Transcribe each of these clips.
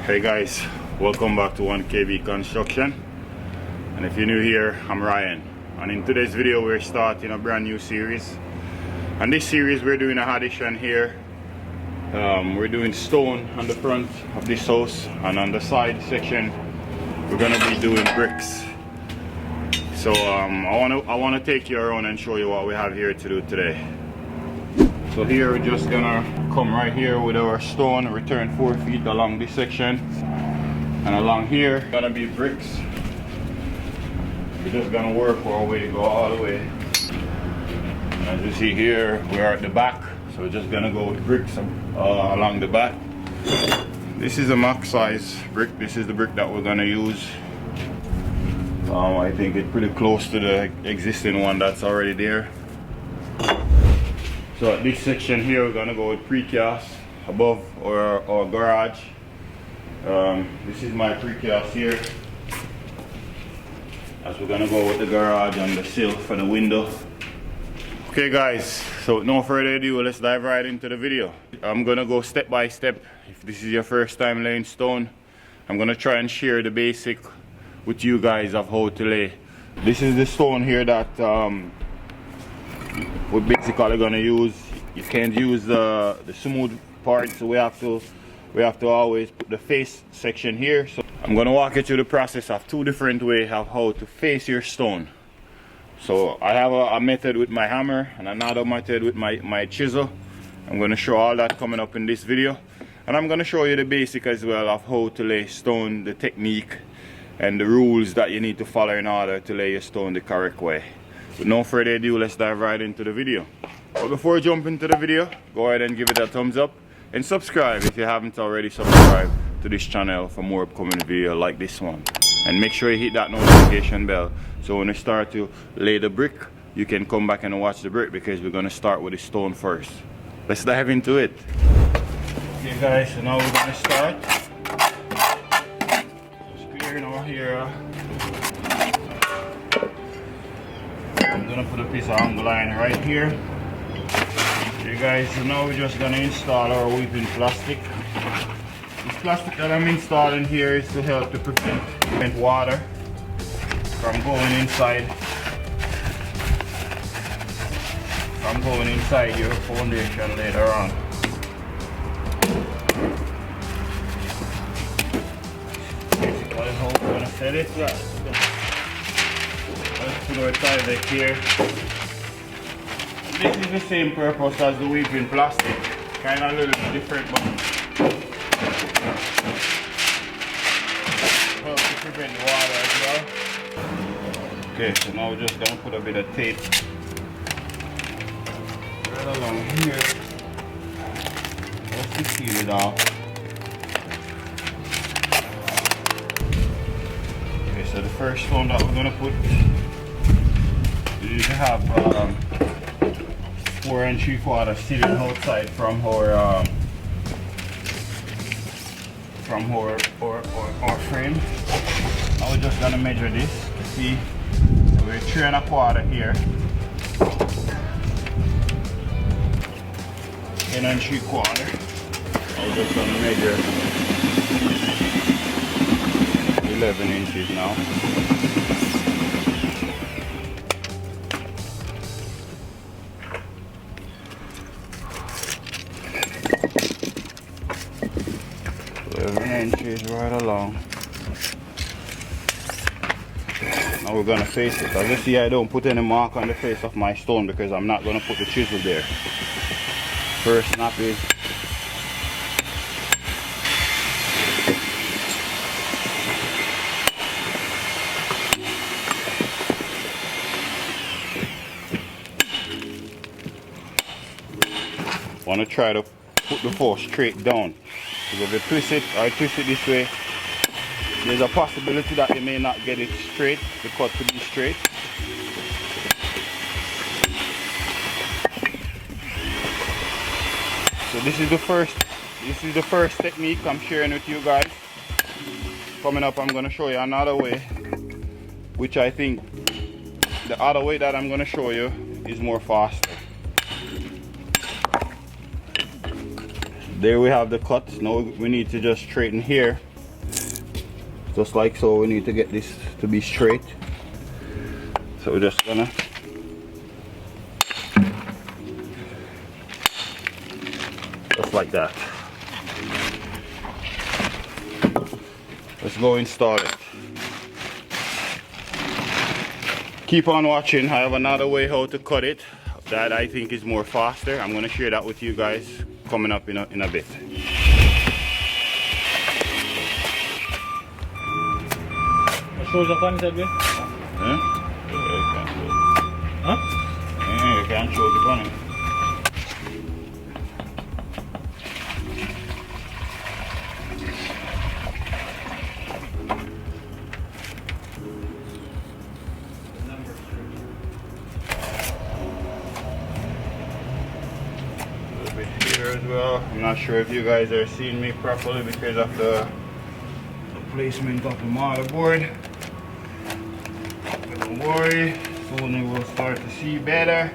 Hey guys, welcome back to 1KB Construction, and if you're new here, I'm Ryan, and in today's video we're starting a brand new series. And this series we're doing a addition here. We're doing stone on the front of this house, and on the side section we're gonna be doing bricks. So I wanna take you around and show you what we have here to do today. So here we're just gonna come right here with our stone, return 4 feet along this section, and along here gonna be bricks. We're just gonna work our way, go all the way. And as you see here, we're at the back, so we're just gonna go with bricks along the back. This is a max size brick. This is the brick that we're gonna use. I think it's pretty close to the existing one that's already there. So at this section here, we're gonna go with precast above our garage. This is my precast here. As we're gonna go with the garage and the sill for the window. Okay guys, so with no further ado, let's dive right into the video. I'm gonna go step by step. If this is your first time laying stone, I'm gonna try and share the basic with you guys of how to lay. This is the stone here that we're basically gonna use. You can't use the smooth part, so we have to always put the face section here. So I'm gonna walk you through the process of 2 different ways of how to face your stone. So I have a method with my hammer and another method with my chisel. I'm gonna show all that coming up in this video, and I'm gonna show you the basic as well of how to lay stone, the technique and the rules that you need to follow in order to lay your stone the correct way. With no further ado, let's dive right into the video. But before you jump into the video, go ahead and give it a thumbs up and subscribe if you haven't already subscribed to this channel for more upcoming videos like this one. And make sure you hit that notification bell, so when you start to lay the brick, you can come back and watch the brick, because we're going to start with the stone first. Let's dive into it. Okay guys, so now we're going to start. Over here, I'm gonna put a piece of angle line right here. Okay guys, so now we're just gonna install our weeping plastic. This plastic that I'm installing here is to help to prevent water from going inside your foundation later on. How we're gonna set it. Let's put our tile deck here. This is the same purpose as the weeping plastic, kind of a little bit different, but helps to prevent the water as well. Okay, so now we're just gonna put a bit of tape right along here just to seal it off. So the first stone that we're gonna put, you have 4 3/4 sitting outside from our frame. Now we're just gonna measure this to see. We're 3 1/4 here, 10 3/4. Now we're just gonna measure 11 inches now. Inches right along. Now we're gonna face it. As you see, I don't put any mark on the face of my stone because I'm not gonna put the chisel there. First snap is want to try to put the force straight down, because if you twist it this way, there's a possibility that you may not get it straight, the cut to be straight. So this is the first technique I'm sharing with you guys. Coming up, I'm going to show you another way, which I think the other way that I'm going to show you is more faster. There we have the cut. Now we need to just straighten here just like so. We need to get this to be straight, so we're just gonna just like that. Let's go install it. Keep on watching. I have another way how to cut it that I think is more faster. I'm going to share that with you guys coming up in a bit. Shows up on that way? Huh? Huh? Yeah, you can't show the funny. As well. I'm not sure if you guys are seeing me properly because of the placement of the motherboard. But don't worry, soon you will start to see better.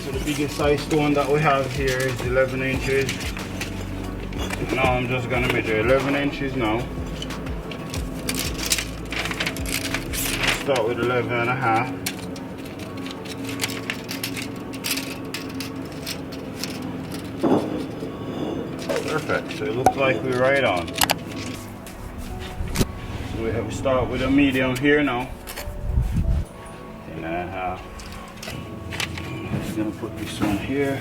So the biggest size stone that we have here is 11 inches. Now I'm just gonna measure 11 inches now. Start with 11 and a half. Perfect, so it looks like we're right on. So we have to start with a medium here now. 10 and a half. I'm gonna put this one here.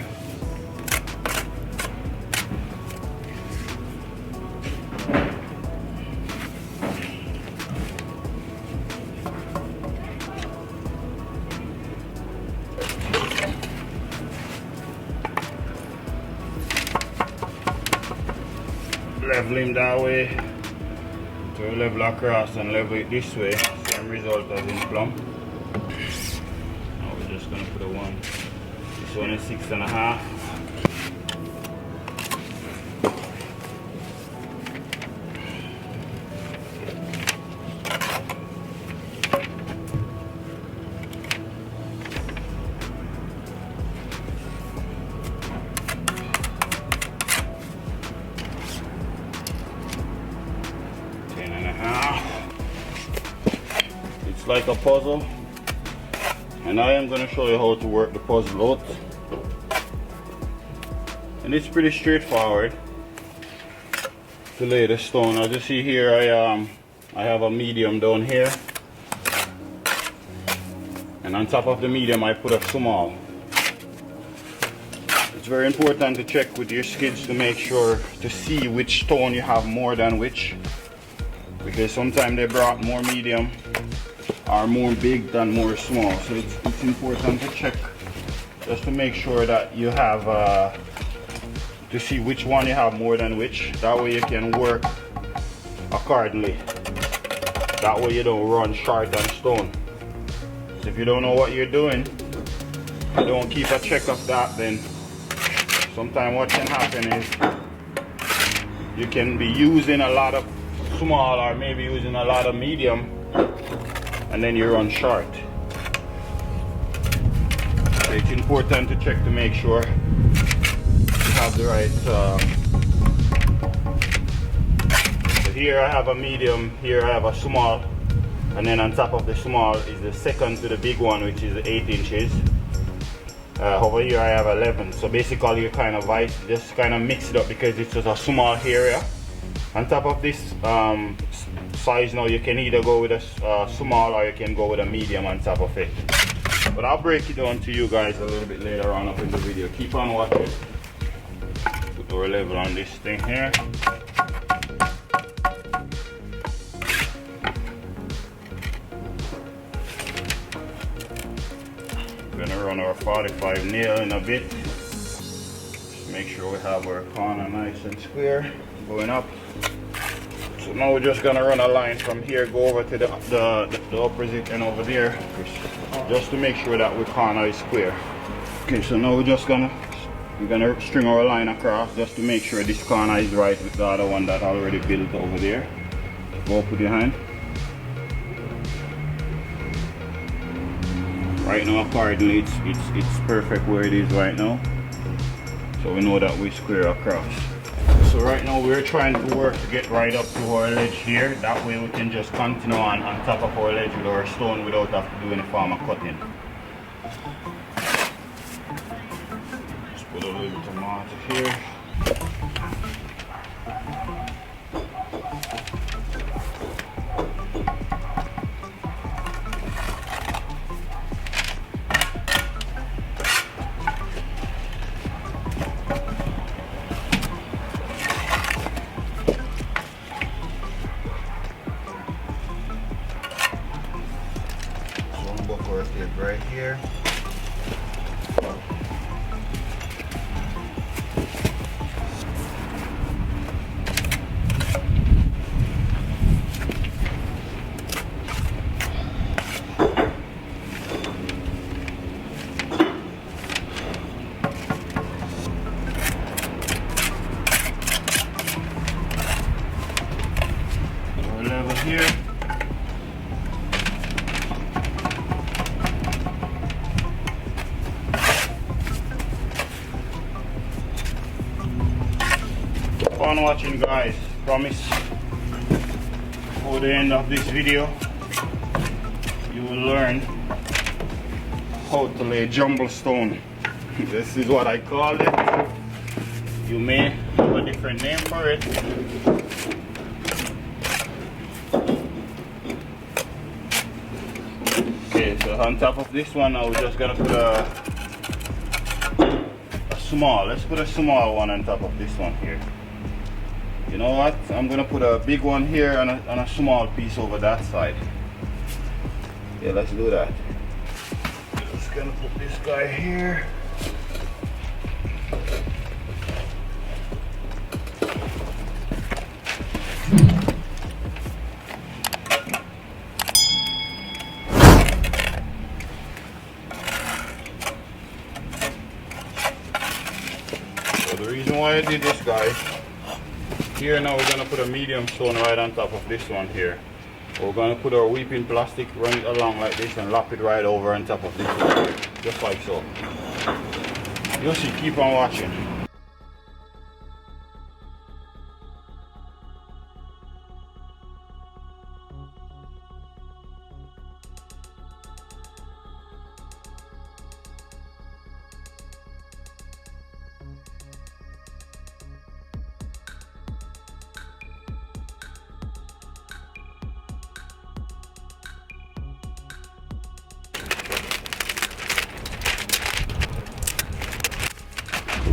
Level him that way, to level across and level it this way. Same result as in plumb. Now we're just gonna put a one. This one is 6.5. It's like a puzzle, and I am going to show you how to work the puzzle out. And it's pretty straightforward to lay the stone. As you see here, I have a medium down here, and on top of the medium I put a small. It's very important to check with your skids to make sure to see which stone you have more than which, because sometimes they brought more medium or more big than more small. So it's important to check just to make sure that you have to see which one you have more than which. That way you can work accordingly. That way you don't run short on stone. So if you don't know what you're doing, you don't keep a check of that, then sometimes what can happen is you can be using a lot of small or maybe using a lot of medium, and then you run short. So it's important to check to make sure you have the right. So here I have a medium, here I have a small, and then on top of the small is the second to the big one, which is 8 inches. Over here I have 11. So basically you kind of just kind of mix it up because it's just a small area. On top of this size now, you can either go with a small or you can go with a medium on top of it. But I'll break it down to you guys a little bit later on up in the video. Keep on watching. Put our level on this thing here. We're gonna run our 45 nail in a bit. Just make sure we have our corner nice and square going up. So now we're just gonna run a line from here, go over to the opposite end over there, just to make sure that our corner is square. Okay, so now we're just gonna we're gonna string our line across just to make sure this corner is right with the other one that already built over there. Go put your hand. Right now accordingly it's perfect where it is right now. So we know that we square across. So right now we're trying to work to get right up to our ledge here. That way we can just continue on top of our ledge with our stone without having to do any form of cutting. Just put a little bit of mortar here. Right here. Lower level here. Fun watching, guys. Promise before the end of this video you will learn how to lay jumble stone. This is what I call it. You may have a different name for it. Okay, so on top of this one now we're just gonna put a small, let's put a small one on top of this one here. You know what? I'm gonna put a big one here and a small piece over that side. Yeah, let's do that. Just gonna put this guy here. So the reason why I did this, guys, here now we're gonna put a medium stone right on top of this one here. We're gonna put our weeping plastic, run it along like this and lap it right over on top of this one here, just like so. You'll see, keep on watching.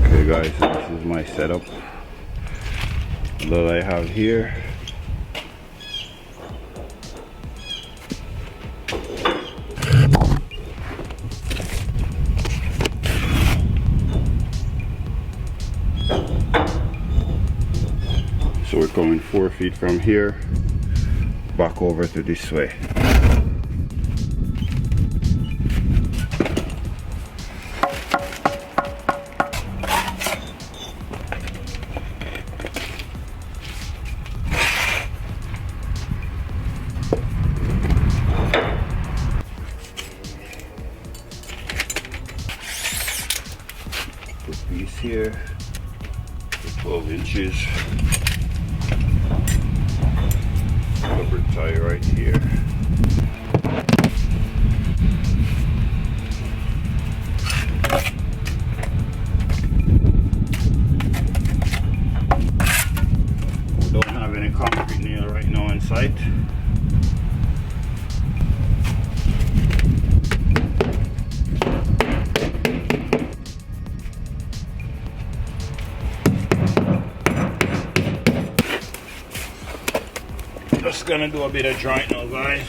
Okay guys, so this is my setup that I have here. So we're coming 4 feet from here back over to this way. Piece here, 12 inches, rubber tie right here. We don't have any concrete nail right now in sight. Just gonna do a bit of joint now, guys.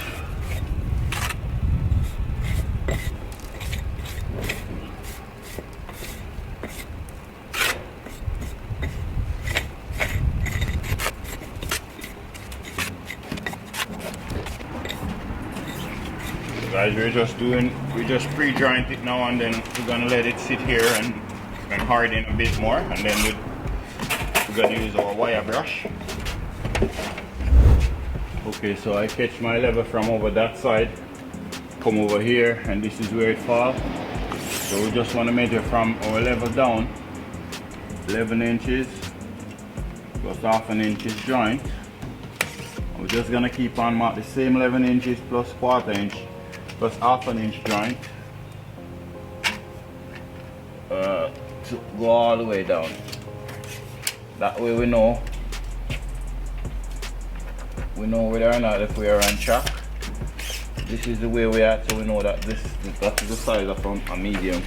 Guys, we're just pre-joint it now, and then we're gonna let it sit here and and harden a bit more, and then we're gonna use our wire brush. Okay, so I catch my level from over that side, come over here, and this is where it falls. So we just want to measure from our level down 11 inches plus half an inch joint. We're just gonna keep on mark the same 11 inches plus quarter inch plus half an inch joint to go all the way down. That way we know whether or not if we are on track. This is the way we are, so we know that that is the size of a medium.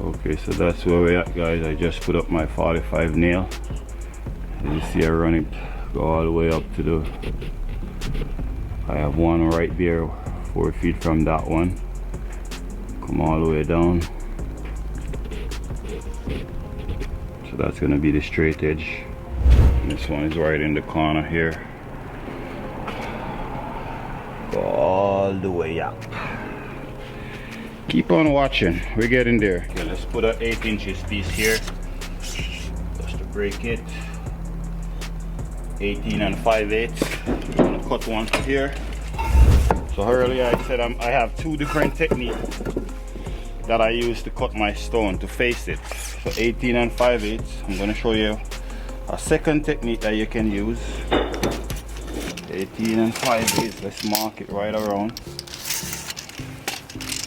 Okay, so that's where we're at, guys. I just put up my 45 nail. As you see, I run it, go all the way up to the, I have one right there 4 feet from that one, come all the way down. So that's going to be the straight edge, and this one is right in the corner here. Go all the way up. Keep on watching, we're getting there. Okay, let's put an 8 inches piece here just to break it. 18 and 5/8. I'm gonna cut one here. So earlier I said I have two different techniques that I use to cut my stone, to face it. So 18 and 5/8. I'm gonna show you a second technique that you can use. 18 and 5/8. Let's mark it right around.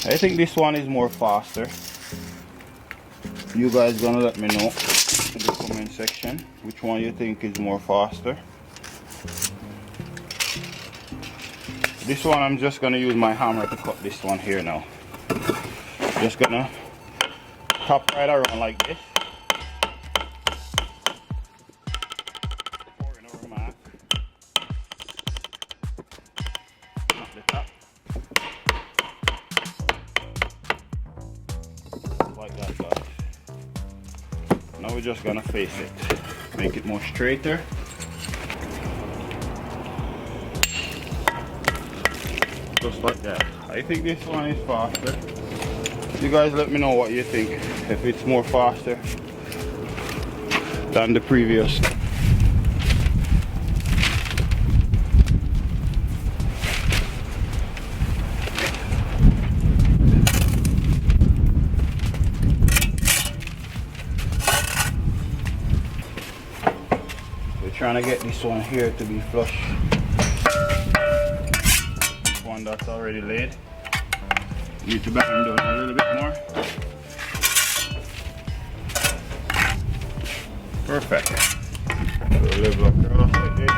I think this one is more faster. You guys gonna let me know in the comment section which one you think is more faster. This one I'm just gonna use my hammer to cut this one here now. Just gonna top right around like this. Pouring over mark. Not the top. Like that, guys. Now we're just gonna face it, make it more straighter. Just like that. I think this one is faster. You guys let me know what you think, if it's more faster than the previous. Trying to get this one here to be flush. This one that's already laid. Need to back them down a little bit more. Perfect. So level across like this.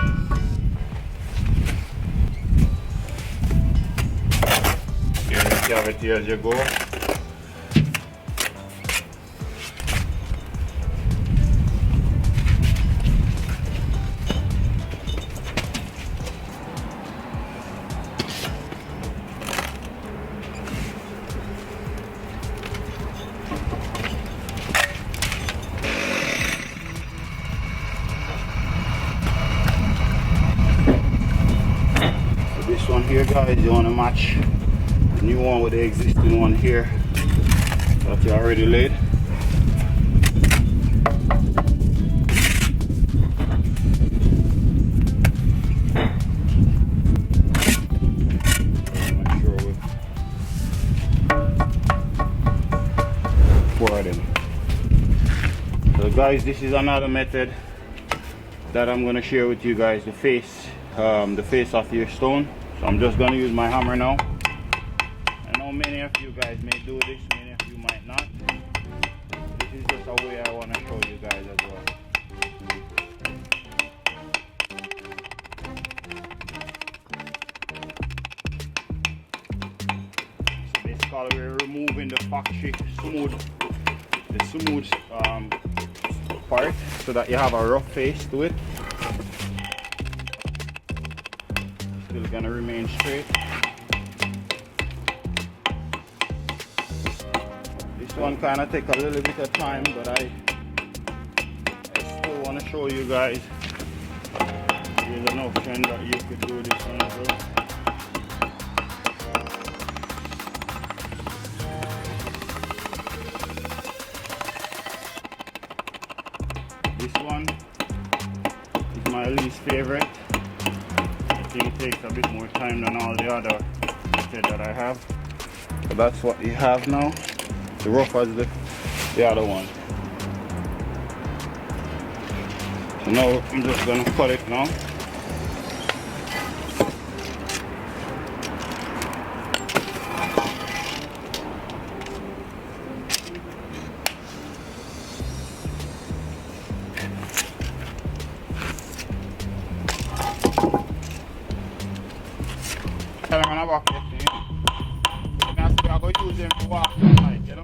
Get the cavity as you go. This one here, guys, you want to match the new one with the existing one here that you already laid. Make sure we pour it in. So guys, this is another method that I'm going to share with you guys, the face of your stone. So I'm just going to use my hammer now. I know many of you guys may do this, many of you might not. This is just a way I want to show you guys as well. So basically we're removing the factory smooth part so that you have a rough face to it. Still gonna remain straight. This one kind of take a little bit of time, but I still want to show you guys There's an option that you could do this one as well. This one is my least favorite. I think it takes a bit more time than all the other method that I have. But that's what you have now. The rough as the other one. So now I'm just gonna cut it now. Tell them I'm walking it, you know. That's why I'm going to use them to walk tonight, you know.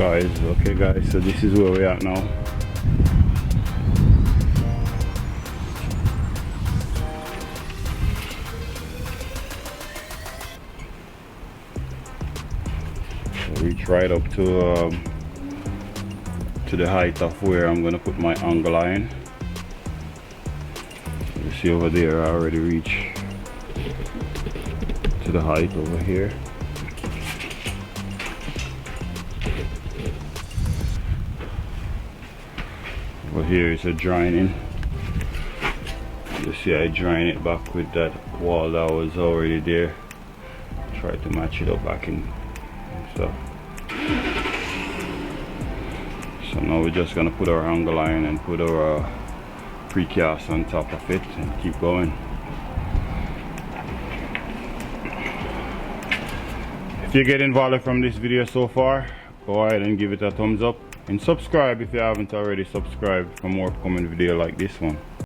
Okay guys, so this is where we're at now. So reach right up to the height of where I'm gonna put my angle iron. You see over there, I already reach to the height over here. Over here is a joining. You see I join it back with that wall that was already there. Try to match it up back in and stuff. So now we're just gonna put our angle iron and put our precast on top of it and keep going. If you get involved from this video so far, go ahead and give it a thumbs up and subscribe if you haven't already subscribed for more upcoming video like this one.